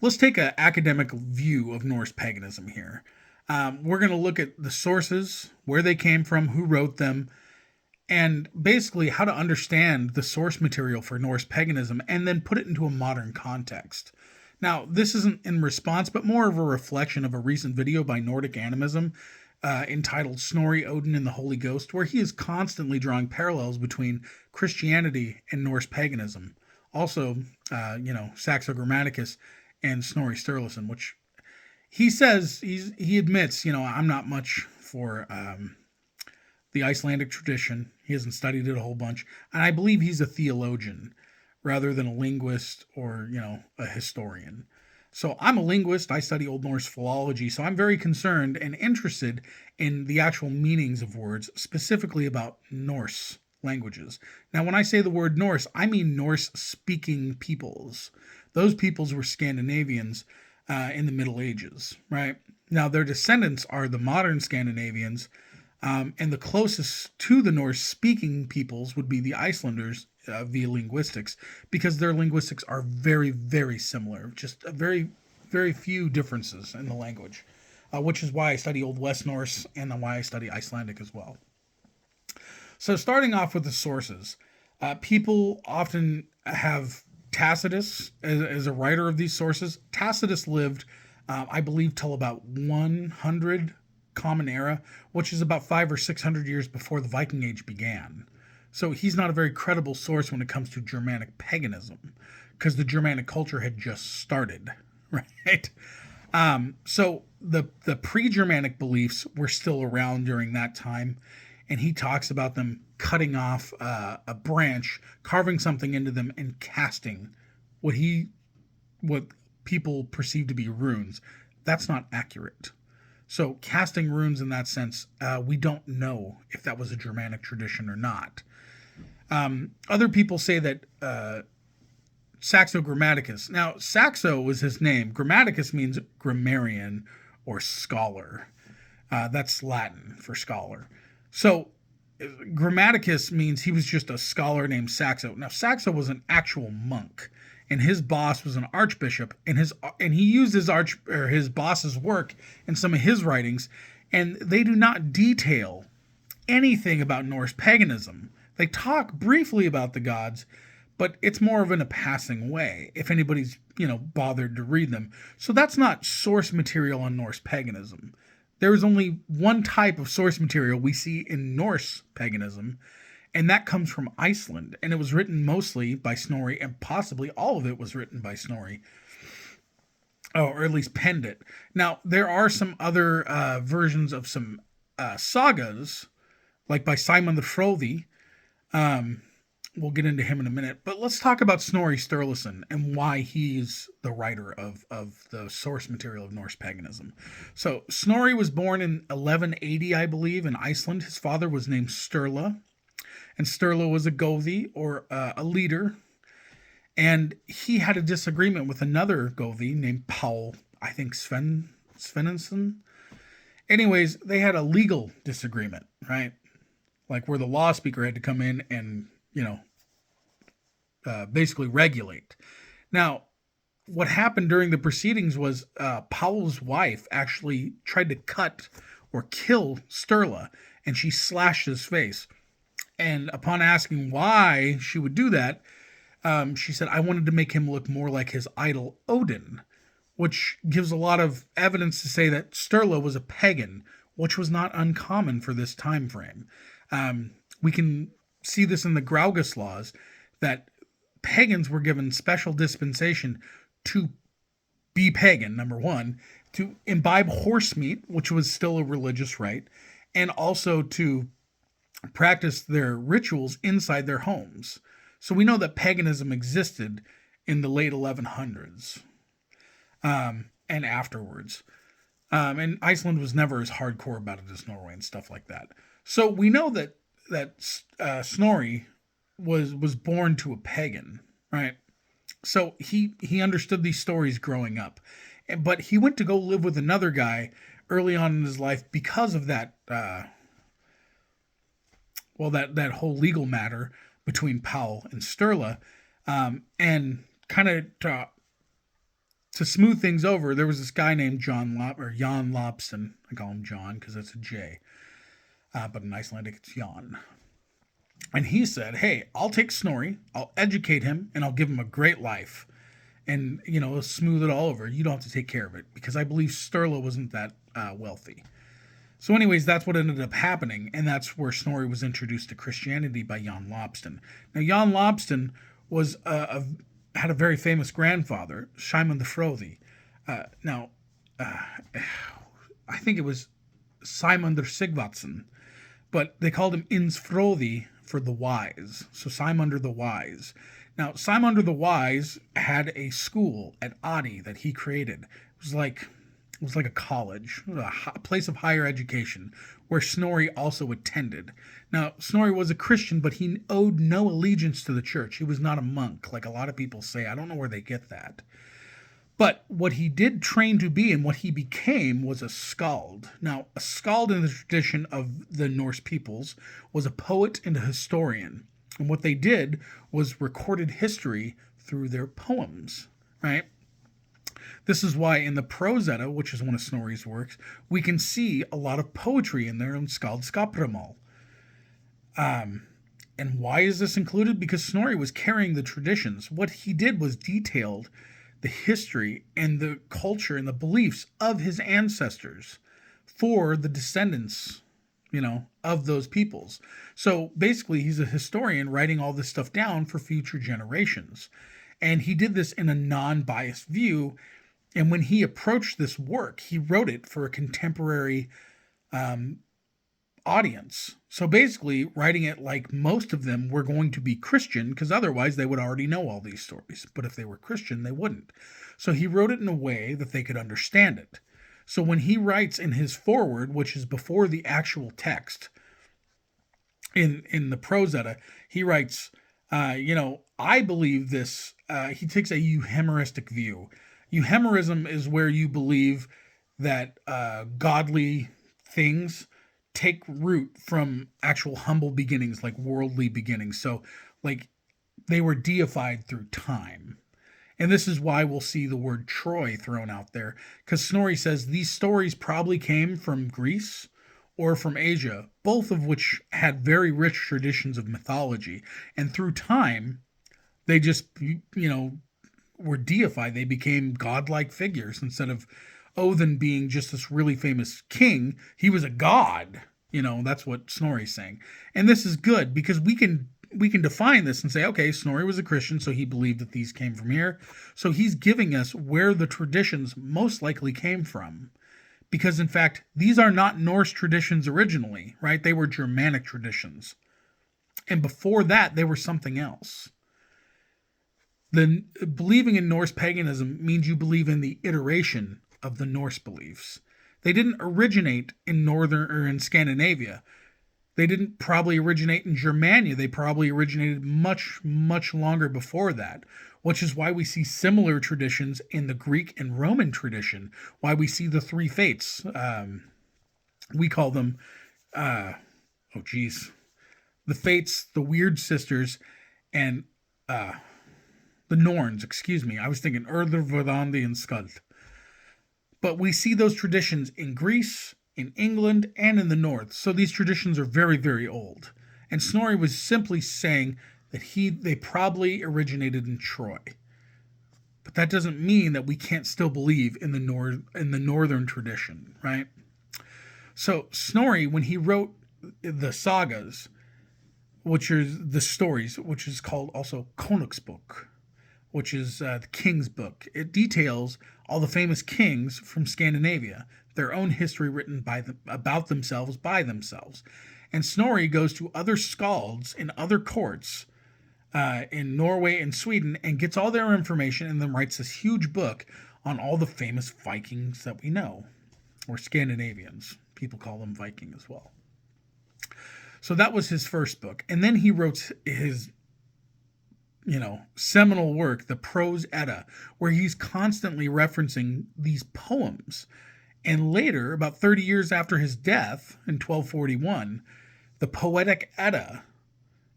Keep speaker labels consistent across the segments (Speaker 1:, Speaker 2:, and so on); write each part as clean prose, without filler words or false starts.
Speaker 1: let's take an academic view of Norse paganism here. We're going to look at the sources, where they came from, who wrote them, and basically how to understand the source material for Norse paganism and then put it into a modern context. Now, this isn't in response, but more of a reflection of a recent video by Nordic Animism entitled Snorri, Odin, and the Holy Ghost, where he is constantly drawing parallels between Christianity and Norse paganism. Also, Saxo Grammaticus and Snorri Sturluson, which he says he admits, I'm not much for the Icelandic tradition. He hasn't studied it a whole bunch, and I believe he's a theologian rather than a linguist or a historian. So I'm a linguist. I study Old Norse philology, so I'm very concerned and interested in the actual meanings of words, specifically about Norse languages. Now, when I say the word Norse, I mean Norse-speaking peoples. Those peoples were Scandinavians in the Middle Ages, right? Now, their descendants are the modern Scandinavians, and the closest to the Norse-speaking peoples would be the Icelanders via linguistics, because their linguistics are very, very similar. Just a very, very few differences in the language, which is why I study Old West Norse and why I study Icelandic as well. So starting off with the sources, people often have Tacitus as a writer of these sources. Tacitus lived, I believe, till about 100 Common Era, which is about 500 or 600 years before the Viking Age began. So he's not a very credible source when it comes to Germanic paganism, because the Germanic culture had just started, right? So the pre-Germanic beliefs were still around during that time, and he talks about them cutting off a branch, carving something into them, and casting what people perceive to be runes. That's not accurate. So casting runes in that sense, we don't know if that was a Germanic tradition or not. Other people say that Saxo Grammaticus. Now, Saxo was his name. Grammaticus means grammarian or scholar. That's Latin for scholar. So Grammaticus means he was just a scholar named Saxo. Now, Saxo was an actual monk, and his boss was an archbishop, and he used his boss's work in some of his writings, and they do not detail anything about Norse paganism. They talk briefly about the gods, but it's more of in a passing way, if anybody's, bothered to read them. So that's not source material on Norse paganism. There is only one type of source material we see in Norse paganism, and that comes from Iceland. And it was written mostly by Snorri, and possibly all of it was written by Snorri. Oh, or at least penned it. Now, there are some other versions of some sagas, like by Simon the Frothy. We'll get into him in a minute, but let's talk about Snorri Sturluson and why he's the writer of the source material of Norse paganism. So Snorri was born in 1180, I believe, in Iceland. His father was named Sturla, and Sturla was a Gothi, or a leader, and he had a disagreement with another Gothi named Paul, I think Svenningsson. Anyways, they had a legal disagreement, right? Like where the law speaker had to come in and, basically regulate. Now, what happened during the proceedings was Paul's wife actually tried to cut or kill Sturla, and she slashed his face. And upon asking why she would do that, she said, I wanted to make him look more like his idol Odin, which gives a lot of evidence to say that Sturla was a pagan, which was not uncommon for this time frame. We can see this in the Graugus laws, that pagans were given special dispensation to be pagan, number one, to imbibe horse meat, which was still a religious rite, and also to practice their rituals inside their homes. So we know that paganism existed in the late 1100s and afterwards. And Iceland was never as hardcore about it as Norway and stuff like that. So we know that Snorri was born to a pagan, right? So he understood these stories growing up, but he went to go live with another guy early on in his life because of that. That whole legal matter between Powell and Sturla, and kind of to to smooth things over, there was this guy named Jan Lobson. I call him John because it's a J, but in Icelandic it's Jan. And he said, "Hey, I'll take Snorri, I'll educate him, and I'll give him a great life, and smooth it all over. You don't have to take care of it because I believe Sturla wasn't that wealthy." So, anyways, that's what ended up happening, and that's where Snorri was introduced to Christianity by Jan Lobsten. Now, Jan Lobsten was had a very famous grandfather, Simon the Frothy. Now, I think it was Simon the Sigvatsson, but they called him Insfrodi for the wise. So Simon the Wise. Now, Simon the Wise had a school at Adi that he created. It was like a college, a place of higher education, where Snorri also attended. Now, Snorri was a Christian, but he owed no allegiance to the church. He was not a monk, like a lot of people say. I don't know where they get that. But what he did train to be and what he became was a skald. Now, a skald in the tradition of the Norse peoples was a poet and a historian. And what they did was recorded history through their poems, right? This is why in the Prose Edda, which is one of Snorri's works, we can see a lot of poetry in there in Skaldskaparmal. And why is this included? Because Snorri was carrying the traditions. What he did was detailed the history and the culture and the beliefs of his ancestors for the descendants, of those peoples. So basically, he's a historian writing all this stuff down for future generations. And he did this in a non-biased view. And when he approached this work, he wrote it for a contemporary audience. So basically, writing it like most of them were going to be Christian, because otherwise they would already know all these stories. But if they were Christian, they wouldn't. So he wrote it in a way that they could understand it. So when he writes in his foreword, which is before the actual text, in the Prose Edda, he writes, I believe this. He takes a euhemeristic view. Euhemerism is where you believe that godly things take root from actual humble beginnings, like worldly beginnings. So, like, they were deified through time. And this is why we'll see the word Troy thrown out there, because Snorri says these stories probably came from Greece or from Asia, both of which had very rich traditions of mythology. And through time, they just, were deified. They became godlike figures. Instead of Odin being just this really famous king, he was a god. That's what Snorri's saying. And this is good because we can define this and say, okay, Snorri was a Christian, so he believed that these came from here. So he's giving us where the traditions most likely came from. Because, in fact, these are not Norse traditions originally, right? They were Germanic traditions. And before that, they were something else. Then believing in Norse paganism means you believe in the iteration of the Norse beliefs. They didn't originate in Northern or in Scandinavia. They didn't probably originate in Germania. They probably originated much, much longer before that, which is why we see similar traditions in the Greek and Roman tradition, why we see the three fates. We call them, the fates, the weird sisters, and the Norns, excuse me. I was thinking Urður, Verdandi, and Skuld. But we see those traditions in Greece, in England, and in the North. So these traditions are very, very old. And Snorri was simply saying that they probably originated in Troy. But that doesn't mean that we can't still believe in the northern tradition, right? So Snorri, when he wrote the sagas, which are the stories, which is called also Konungsbok, which is the King's Book. It details all the famous kings from Scandinavia, their own history written about themselves by themselves. And Snorri goes to other skalds in other courts in Norway and Sweden and gets all their information and then writes this huge book on all the famous Vikings that we know, or Scandinavians. People call them Viking as well. So that was his first book. And then he wrote his seminal work, the Prose Edda, where he's constantly referencing these poems. And later, about 30 years after his death in 1241, the Poetic Edda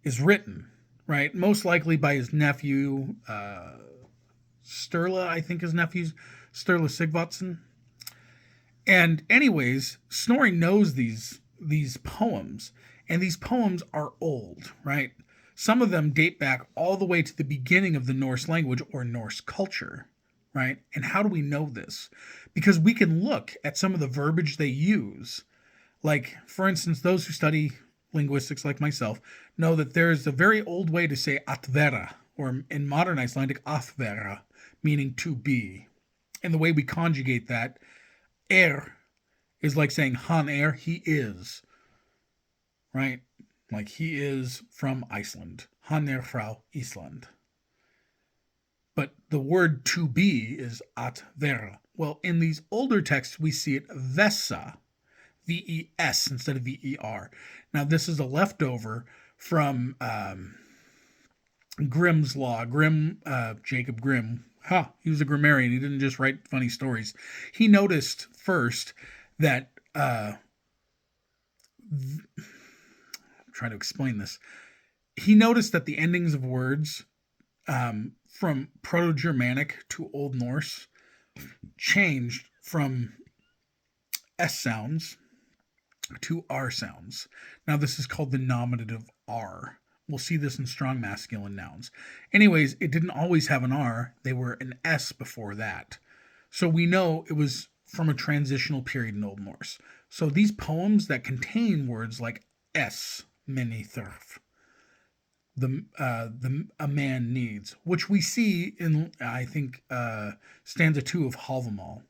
Speaker 1: is written, right? Most likely by his nephew, Sturla, I think his nephew's Sturla Sigvatsson. And anyways, Snorri knows these poems, and these poems are old, right? Some of them date back all the way to the beginning of the Norse language or Norse culture, right? And how do we know this? Because we can look at some of the verbiage they use. Like, for instance, those who study linguistics like myself know that there's a very old way to say atvera, or in modern Icelandic, athvera, meaning to be. And the way we conjugate that, is like saying han he is, right? Like he is from Iceland. Han frá Ísland. But the word to be is at vera. Well, in these older texts, we see it vesa, V-E-S instead of V-E-R. Now, this is a leftover from Grimm's Law. Jacob Grimm, he was a grammarian. He didn't just write funny stories. He noticed first that, I'm trying to explain this. He noticed that the endings of words from Proto-Germanic to Old Norse changed from S sounds to R sounds. Now, this is called the nominative R. We'll see this in strong masculine nouns. Anyways, it didn't always have an R. They were an S before that. So we know it was from a transitional period in Old Norse. So these poems that contain words like S, many thurf, a man needs, which we see in, I think, stanza 2 of Hávamál.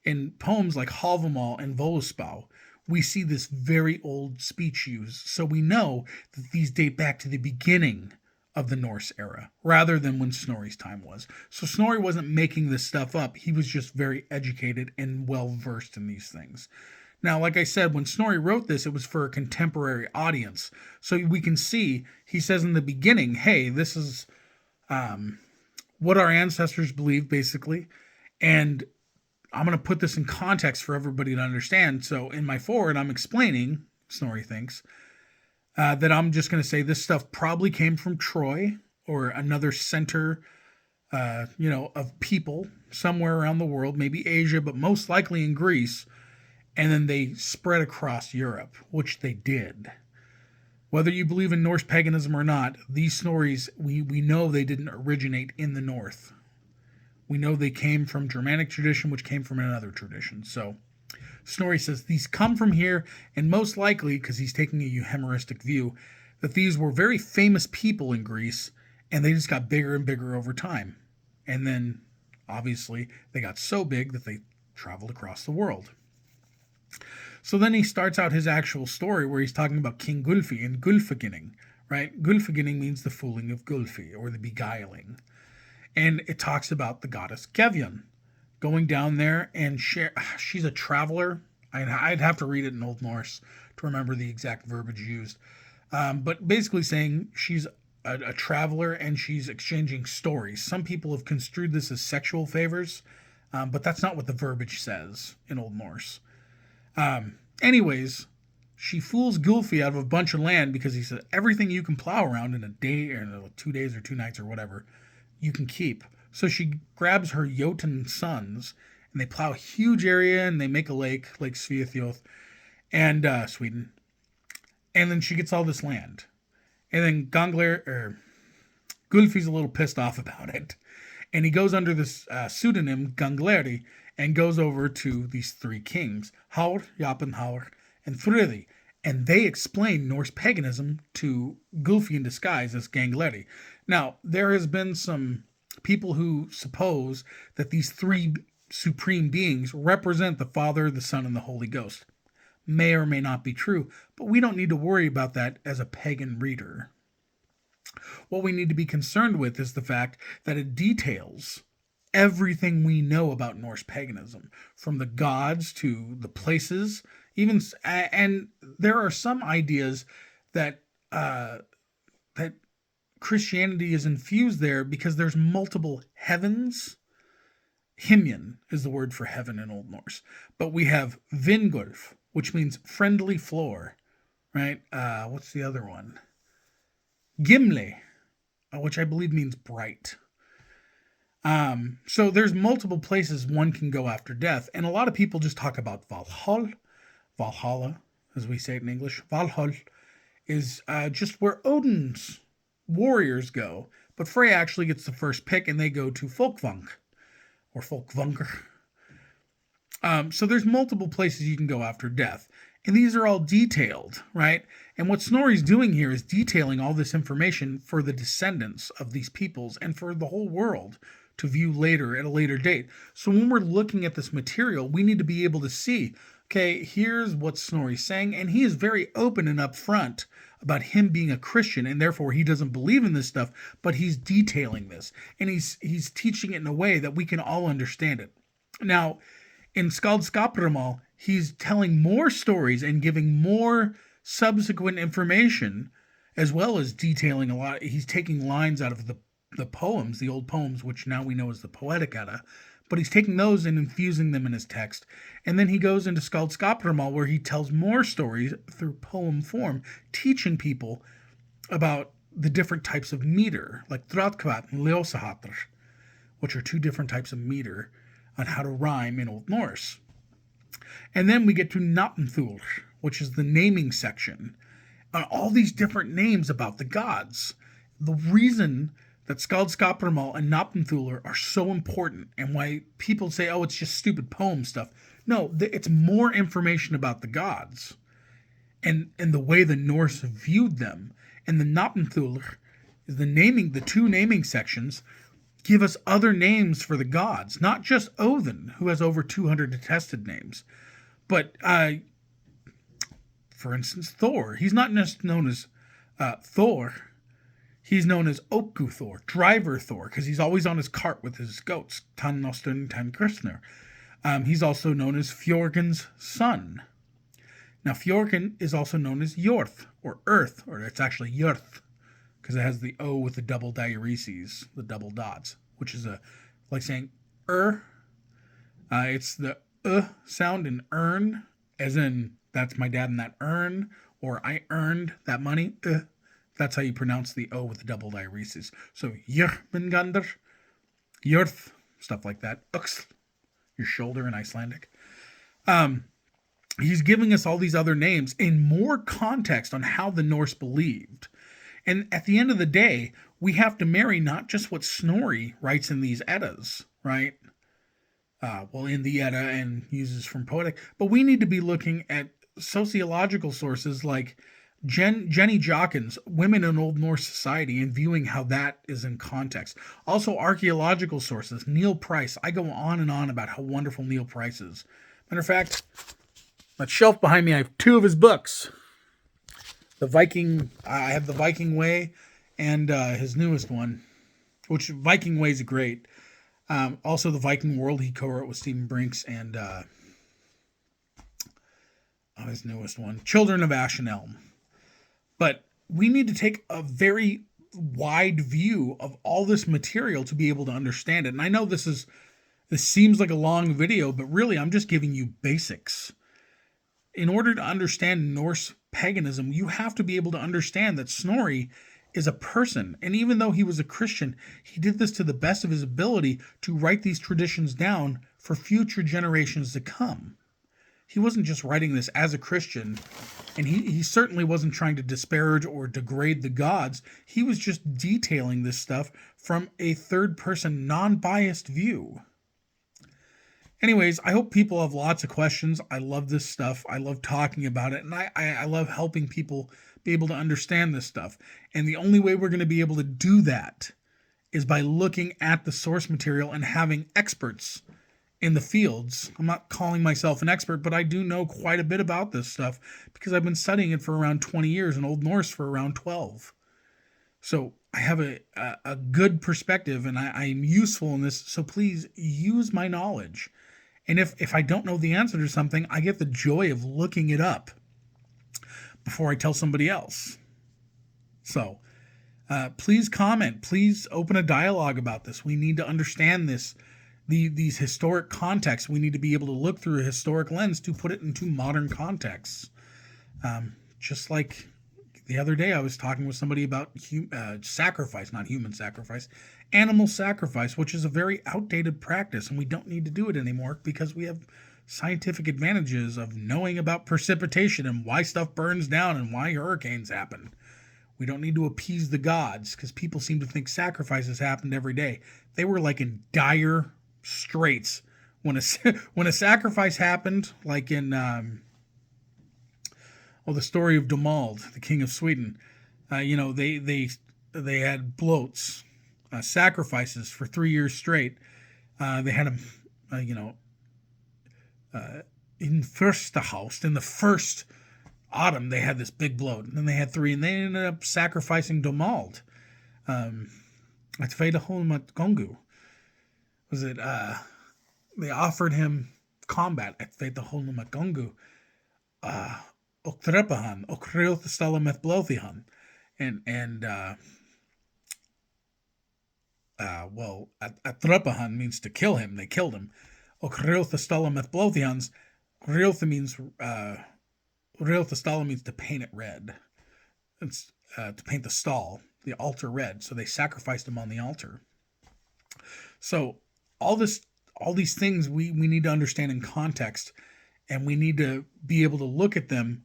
Speaker 1: In poems like Hávamál and Völuspá, we see this very old speech used. So we know that these date back to the beginning of the Norse era, rather than when Snorri's time was. So Snorri wasn't making this stuff up. He was just very educated and well-versed in these things. Now, like I said, when Snorri wrote this, it was for a contemporary audience. So we can see, he says in the beginning, hey, this is what our ancestors believed, basically. And I'm going to put this in context for everybody to understand. So in my forward, I'm explaining, Snorri thinks, that I'm just going to say this stuff probably came from Troy or another center, of people somewhere around the world, maybe Asia, but most likely in Greece. And then they spread across Europe, which they did. Whether you believe in Norse paganism or not, these stories, we know they didn't originate in the North. We know they came from Germanic tradition, which came from another tradition. So Snorri says these come from here, and most likely, because he's taking a euhemeristic view, that these were very famous people in Greece, and they just got bigger and bigger over time. And then, obviously, they got so big that they traveled across the world. So then he starts out his actual story where he's talking about King Gulfi and Gulfaginning, right? Gulfaginning means the fooling of Gulfi, or the beguiling. And it talks about the goddess Gefjon going down there and she's a traveler. I'd have to read it in Old Norse to remember the exact verbiage used. But basically saying she's a traveler and she's exchanging stories. Some people have construed this as sexual favors, but that's not what the verbiage says in Old Norse. Anyways, she fools Gylfi out of a bunch of land because he said everything you can plow around in a day or 2 days or 2 nights or whatever, you can keep. So she grabs her Jotun sons and they plow a huge area and they make a Lake Sveafjord, and Sweden. And then she gets all this land. And then Gylfi's a little pissed off about it. And he goes under this pseudonym, Gangleri, and goes over to these 3 kings, Haur, Japanhaur, and Thridi. And they explain Norse paganism to Gylfi in disguise as Gangleri. Now, there has been some people who suppose that these 3 supreme beings represent the Father, the Son, and the Holy Ghost. May or may not be true, but we don't need to worry about that as a pagan reader. What we need to be concerned with is the fact that it details everything we know about Norse paganism, from the gods to the places, and there are some ideas that that Christianity is infused there because there's multiple heavens. Himyan is the word for heaven in Old Norse, but we have Vingulf, which means friendly floor, right? What's the other one? Gimle, which I believe means bright. So there's multiple places one can go after death, and a lot of people just talk about Valhalla, as we say it in English. Valhalla is just where Odin's warriors go, but Frey actually gets the first pick, and they go to Folkvang or Folkvanger. So there's multiple places you can go after death. And these are all detailed, right? And what Snorri's doing here is detailing all this information for the descendants of these peoples and for the whole world to view later at a later date. So when we're looking at this material, we need to be able to see, okay, here's what Snorri's saying. And he is very open and upfront about him being a Christian, and therefore he doesn't believe in this stuff, but he's detailing this. And he's teaching it in a way that we can all understand it. Now, in Skaldskaparmal, he's telling more stories and giving more subsequent information, as well as detailing a lot. He's taking lines out of the poems, the old poems, which now we know as the Poetic Edda, but he's taking those and infusing them in his text. And then he goes into Skaldskaparmal, where he tells more stories through poem form, teaching people about the different types of meter, like Drottkvat and Ljósahatr, which are two different types of meter on how to rhyme in Old Norse. And then we get to Nafnthul, which is the naming section. All these different names about the gods. The reason that Skaldskaparmal and Nafnthul are so important, and why people say, oh, it's just stupid poem stuff. No, it's more information about the gods and the way the Norse viewed them. And the Nafnthul is the two naming sections give us other names for the gods, not just Odin, who has over 200 attested names, but, for instance, Thor. He's not just known as Thor. He's known as Opku Thor, Driver Thor, because he's always on his cart with his goats, Tan Nostun, Tan Kristner. He's also known as Fjorgen's son. Now, Fjorgen is also known as Jorth, or Earth, or it's actually Jörth, because it has the O with the double diareses, the double dots, which is like saying it's the sound in earn, as in that's my dad in that urn, or I earned that money. That's how you pronounce the O with the double diareses. So Jörmungandr, Jörth, stuff like that. Uxl, your shoulder in Icelandic. He's giving us all these other names in more context on how the Norse believed. And at the end of the day, we have to marry not just what Snorri writes in these Eddas, right? In the Edda and uses from poetic, but we need to be looking at sociological sources like Jenny Jockin's Women in Old Norse Society and viewing how that is in context. Also, archaeological sources, Neil Price. I go on and on about how wonderful Neil Price is. Matter of fact, that shelf behind me, I have two of his books. I have the Viking Way and his newest one, which Viking Way is great. Also, the Viking World he co-wrote with Stephen Brinks, and his newest one, Children of Ashen Elm. But we need to take a very wide view of all this material to be able to understand it. And I know this seems like a long video, but really I'm just giving you basics. In order to understand Norse paganism, you have to be able to understand that Snorri is a person. And even though he was a Christian, he did this to the best of his ability to write these traditions down for future generations to come. He wasn't just writing this as a Christian, and he certainly wasn't trying to disparage or degrade the gods. He was just detailing this stuff from a third-person, non-biased view. Anyways, I hope people have lots of questions. I love this stuff. I love talking about it, and I love helping people be able to understand this stuff. And the only way we're going to be able to do that is by looking at the source material and having experts in the fields. I'm not calling myself an expert, but I do know quite a bit about this stuff because I've been studying it for around 20 years and Old Norse for around 12. So I have a good perspective, and I'm useful in this. So please use my knowledge. And if I don't know the answer to something, I get the joy of looking it up before I tell somebody else. So please comment. Please open a dialogue about this. We need to understand this. These historic contexts, we need to be able to look through a historic lens to put it into modern contexts. Just like the other day, I was talking with somebody about sacrifice, not human sacrifice, animal sacrifice, which is a very outdated practice, and we don't need to do it anymore because we have scientific advantages of knowing about precipitation and why stuff burns down and why hurricanes happen. We don't need to appease the gods because people seem to think sacrifices happened every day. They were like in dire straits when a when a sacrifice happened, like in the story of Domald, the king of Sweden. They had bloats, sacrifices for 3 years straight. They had them, in Fürsterhaus, in the first autumn, they had this big bloat. And then they had 3, and they ended up sacrificing Domald. At Vedaholmat Gongu. Was it, they offered him combat at Vedaholmat Gongu. Oktrepahan, Okrilth Stalameth Blothihan. And Atrepahan means to kill him. They killed him. Okrilth Stalameth Blothihans. Riltha means Riltha Stala means to paint it red. It's to paint the stall, the altar red. So they sacrificed him on the altar. So all these things we need to understand in context, and we need to be able to look at them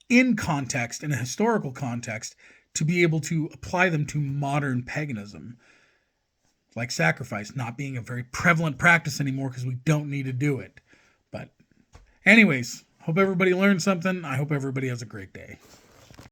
Speaker 1: in context, in a historical context, to be able to apply them to modern paganism. Like sacrifice not being a very prevalent practice anymore because we don't need to do it. But anyways, hope everybody learned something. I hope everybody has a great day.